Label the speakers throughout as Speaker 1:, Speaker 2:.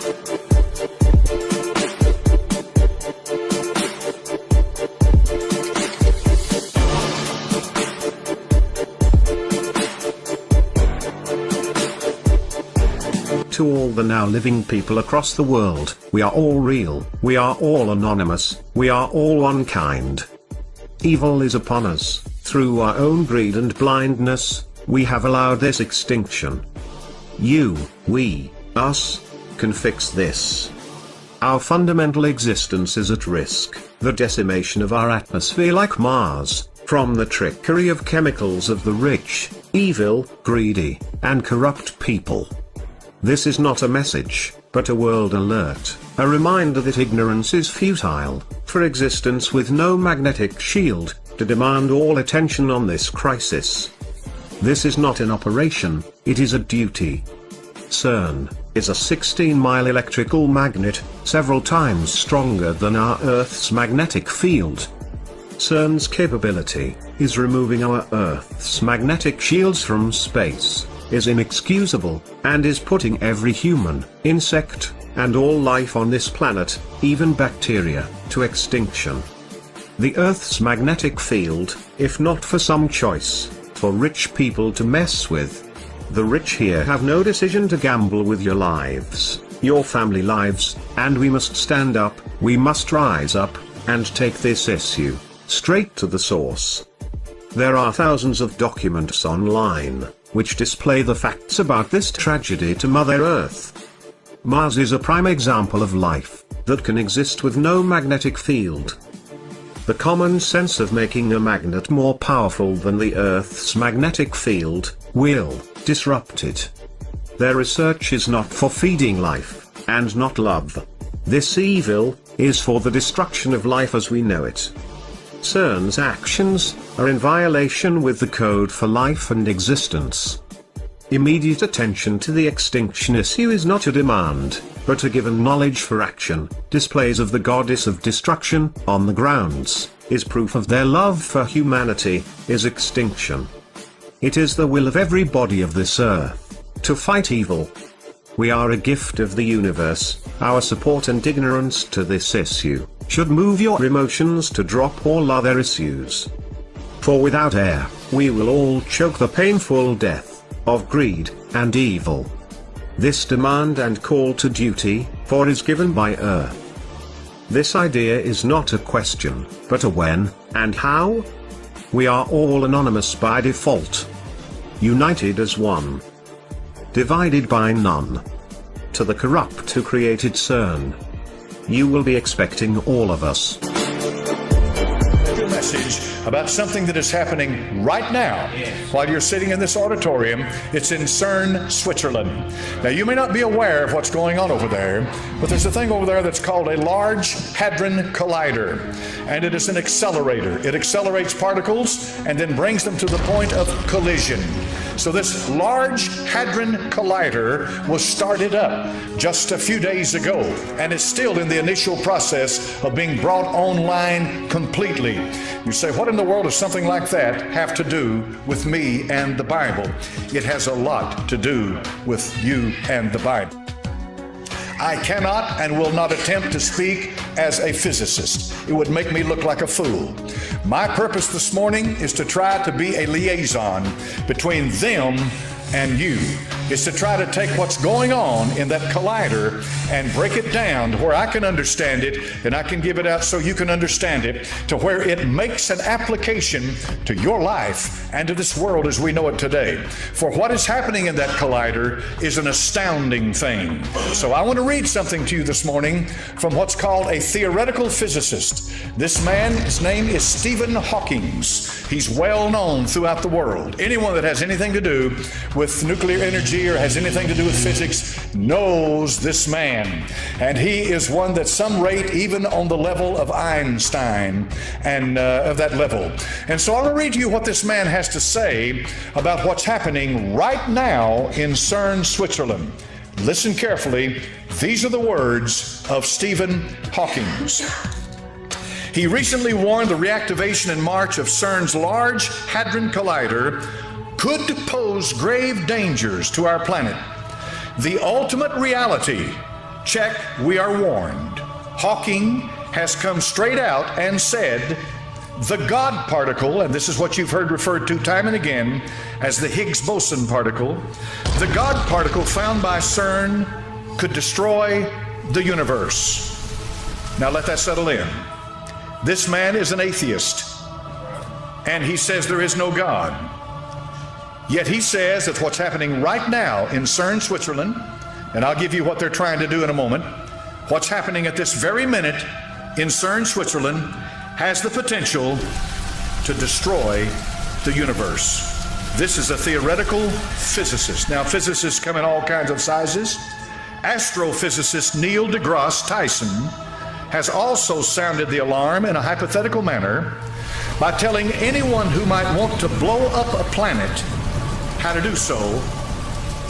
Speaker 1: To all the now living people across the world, we are all real, we are all anonymous, we are all one kind. Evil is upon us. Through our own greed and blindness, we have allowed this extinction. You, we, us, can fix this. Our fundamental existence is at risk, the decimation of our atmosphere like Mars, from the trickery of chemicals of the rich, evil, greedy, and corrupt people. This is not a message, but a world alert, a reminder that ignorance is futile, for existence with no magnetic shield, to demand all attention on this crisis. This is not an operation, it is a duty. CERN is a 16-mile electrical magnet, several times stronger than our Earth's magnetic field. CERN's capability is removing our Earth's magnetic shields from space, is inexcusable, and is putting every human, insect, and all life on this planet, even bacteria, to extinction. The Earth's magnetic field, if not for some choice, for rich people to mess with. The rich here have no decision to gamble with your lives, your family lives, and we must stand up, we must rise up, and take this issue straight to the source. There are thousands of documents online, which display the facts about this tragedy to Mother Earth. Mars is a prime example of life that can exist with no magnetic field. The common sense of making a magnet more powerful than the Earth's magnetic field will disrupt it. Their research is not for feeding life, and not love. This evil is for the destruction of life as we know it. CERN's actions are in violation with the code for life and existence. Immediate attention to the extinction issue is not a demand, but a given knowledge for action. Displays of the goddess of destruction, on the grounds, is proof of their love for humanity, is extinction. It is the will of every body of this earth, to fight evil. We are a gift of the universe, our support and ignorance to this issue should move your emotions to drop all other issues. For without air, we will all choke the painful death of greed and evil. This demand and call to duty, for is given by Earth. This idea is not a question, but a when, and how? We are all anonymous by default. United as one. Divided by none. To the corrupt who created CERN. You will be expecting all of us.
Speaker 2: A message about something that is happening right now while you're sitting in this auditorium. It's in CERN, Switzerland. Now, you may not be aware of what's going on over there, but there's a thing over there that's called a Large Hadron Collider, and it is an accelerator. It accelerates particles and then brings them to the point of collision. So this Large Hadron Collider was started up just a few days ago, and it's still in the initial process of being brought online completely. You say, what in the world does something like that have to do with me and the Bible? It has a lot to do with you and the Bible. I cannot and will not attempt to speak as a physicist. It would make me look like a fool. My purpose this morning is to try to be a liaison between them and you. Is to try to take what's going on in that collider and break it down to where I can understand it, and I can give it out so you can understand it, to where it makes an application to your life and to this world as we know it today. For what is happening in that collider is an astounding thing. So I want to read something to you this morning from what's called a theoretical physicist. This man, his name is Stephen Hawking. He's well known throughout the world. Anyone that has anything to do with nuclear energy or has anything to do with physics knows this man. And he is one that some rate even on the level of Einstein and of that level. And so I want to read to you what this man has to say about what's happening right now in CERN, Switzerland. Listen carefully. These are the words of Stephen Hawking. He recently warned the reactivation in March of CERN's Large Hadron Collider could pose grave dangers to our planet. The ultimate reality check, we are warned. Hawking has come straight out and said the God particle, and this is what you've heard referred to time and again as the Higgs boson particle, the God particle found by CERN could destroy the universe. Now let that settle in. This man is an atheist, and he says there is no God. Yet he says that what's happening right now in CERN, Switzerland, and I'll give you what they're trying to do in a moment, what's happening at this very minute in CERN, Switzerland, has the potential to destroy the universe. This is a theoretical physicist. Now, physicists come in all kinds of sizes. Astrophysicist Neil deGrasse Tyson has also sounded the alarm in a hypothetical manner by telling anyone who might want to blow up a planet how to do so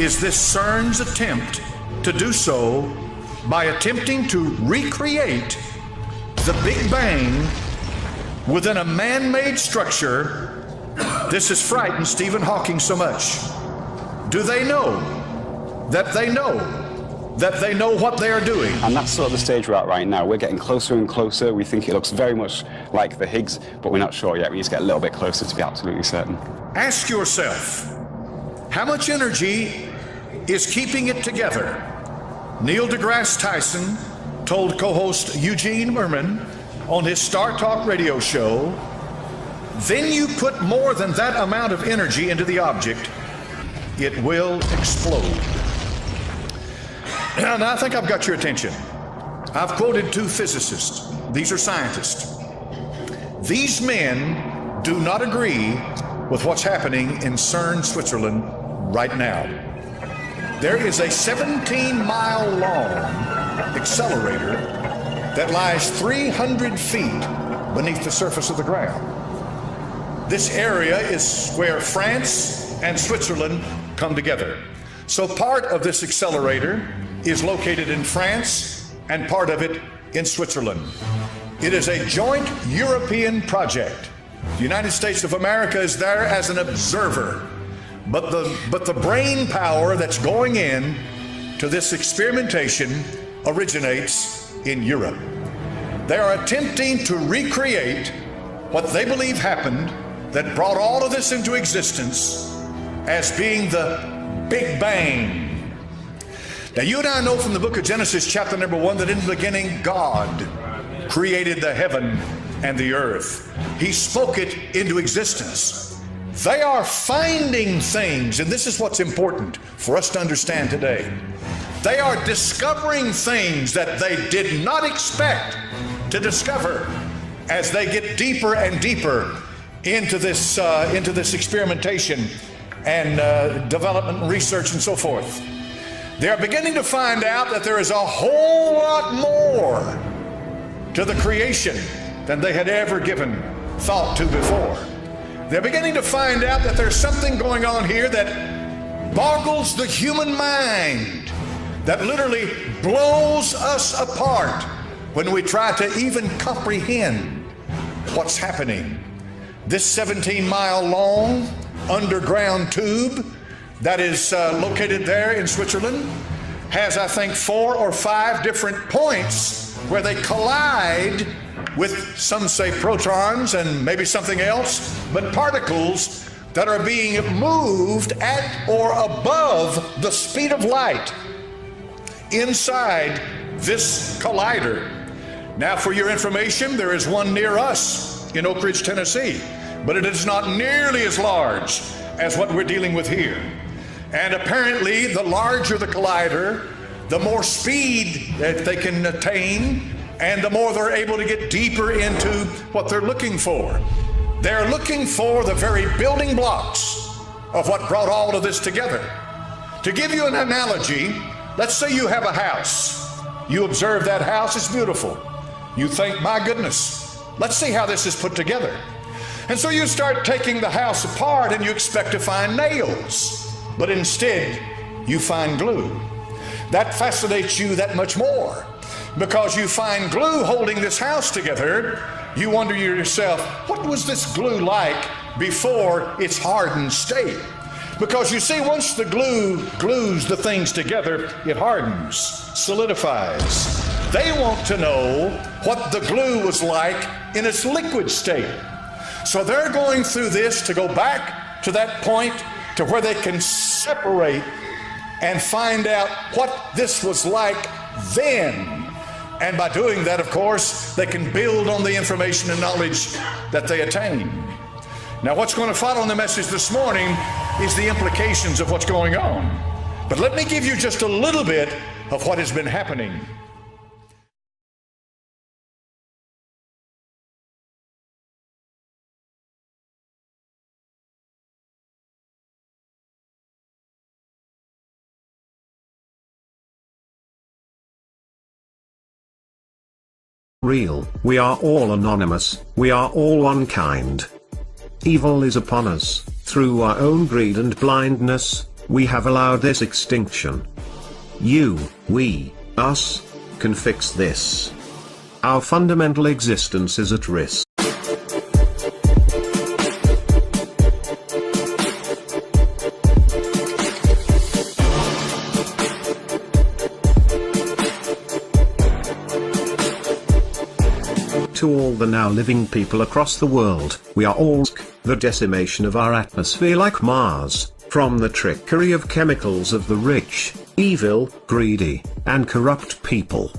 Speaker 2: is this CERN's attempt to do so by attempting to recreate the Big Bang within a man-made structure. This has frightened Stephen Hawking so much. Do they know that they know what they are doing?
Speaker 3: And that's sort of the stage we're at right now. We're getting closer and closer. We think it looks very much like the Higgs, but we're not sure yet. We need to get a little bit closer to be absolutely certain.
Speaker 2: Ask yourself, how much energy is keeping it together? Neil deGrasse Tyson told co-host Eugene Merman on his Star Talk radio show, then you put more than that amount of energy into the object, it will explode. Now I think I've got your attention. I've quoted two physicists. These are scientists. These men do not agree with what's happening in CERN, Switzerland right now. There is a 17-mile-long accelerator that lies 300 feet beneath the surface of the ground. This area is where France and Switzerland come together. So part of this accelerator is located in France and part of it in Switzerland. It is a joint European project. The United States of America is there as an observer, but the brain power that's going in to this experimentation originates in Europe. They are attempting to recreate what they believe happened that brought all of this into existence as being the Big Bang. Now you and I know from the book of Genesis chapter number 1 that in the beginning God created the heaven and the earth. He spoke it into existence. They are finding things, and this is what's important for us to understand today. They are discovering things that they did not expect to discover as they get deeper and deeper into this experimentation and development and research and so forth. They are beginning to find out that there is a whole lot more to the creation than they had ever given thought to before. They're beginning to find out that there's something going on here that boggles the human mind, that literally blows us apart when we try to even comprehend what's happening. This 17-mile-long underground tube that is located there in Switzerland has, I think, 4 or 5 different points where they collide with, some say, protons and maybe something else, but particles that are being moved at or above the speed of light inside this collider. Now, for your information, there is one near us in Oak Ridge, Tennessee, but it is not nearly as large as what we're dealing with here. And apparently, the larger the collider, the more speed that they can attain, and the more they're able to get deeper into what they're looking for. They're looking for the very building blocks of what brought all of this together. To give you an analogy, let's say you have a house. You observe that house is beautiful. You think, my goodness, let's see how this is put together. And so you start taking the house apart and you expect to find nails, but instead you find glue. That fascinates you that much more because you find glue holding this house together. You wonder to yourself, what was this glue like before its hardened state? Because you see, once the glue glues the things together, it hardens, solidifies. They want to know what the glue was like in its liquid state. So they're going through this to go back to that point to where they can separate and find out what this was like then. And by doing that, of course, they can build on the information and knowledge that they attain. Now, what's going to follow in the message this morning is the implications of what's going on. But let me give you just a little bit of what has been happening.
Speaker 1: Real, we are all anonymous, we are all one kind. Evil is upon us. Through our own greed and blindness, we have allowed this extinction. You, we, us, can fix this. Our fundamental existence is at risk. To all the now living people across the world, we are all the decimation of our atmosphere like Mars, from the trickery of chemicals of the rich, evil, greedy, and corrupt people.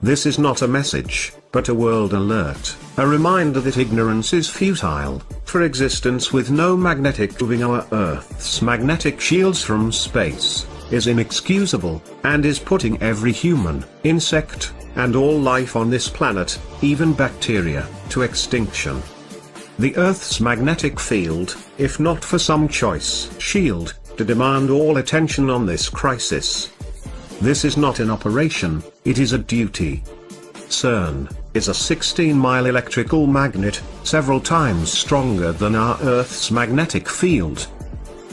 Speaker 1: This is not a message, but a world alert, a reminder that ignorance is futile, for existence with no magnetic moving our Earth's magnetic shields from space is inexcusable, and is putting every human, insect, and all life on this planet, even bacteria, to extinction. The Earth's magnetic field, if not for some choice shield, to demand all attention on this crisis. This is not an operation, it is a duty. CERN is a 16-mile electrical magnet, several times stronger than our Earth's magnetic field.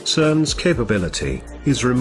Speaker 1: CERN's capability is removed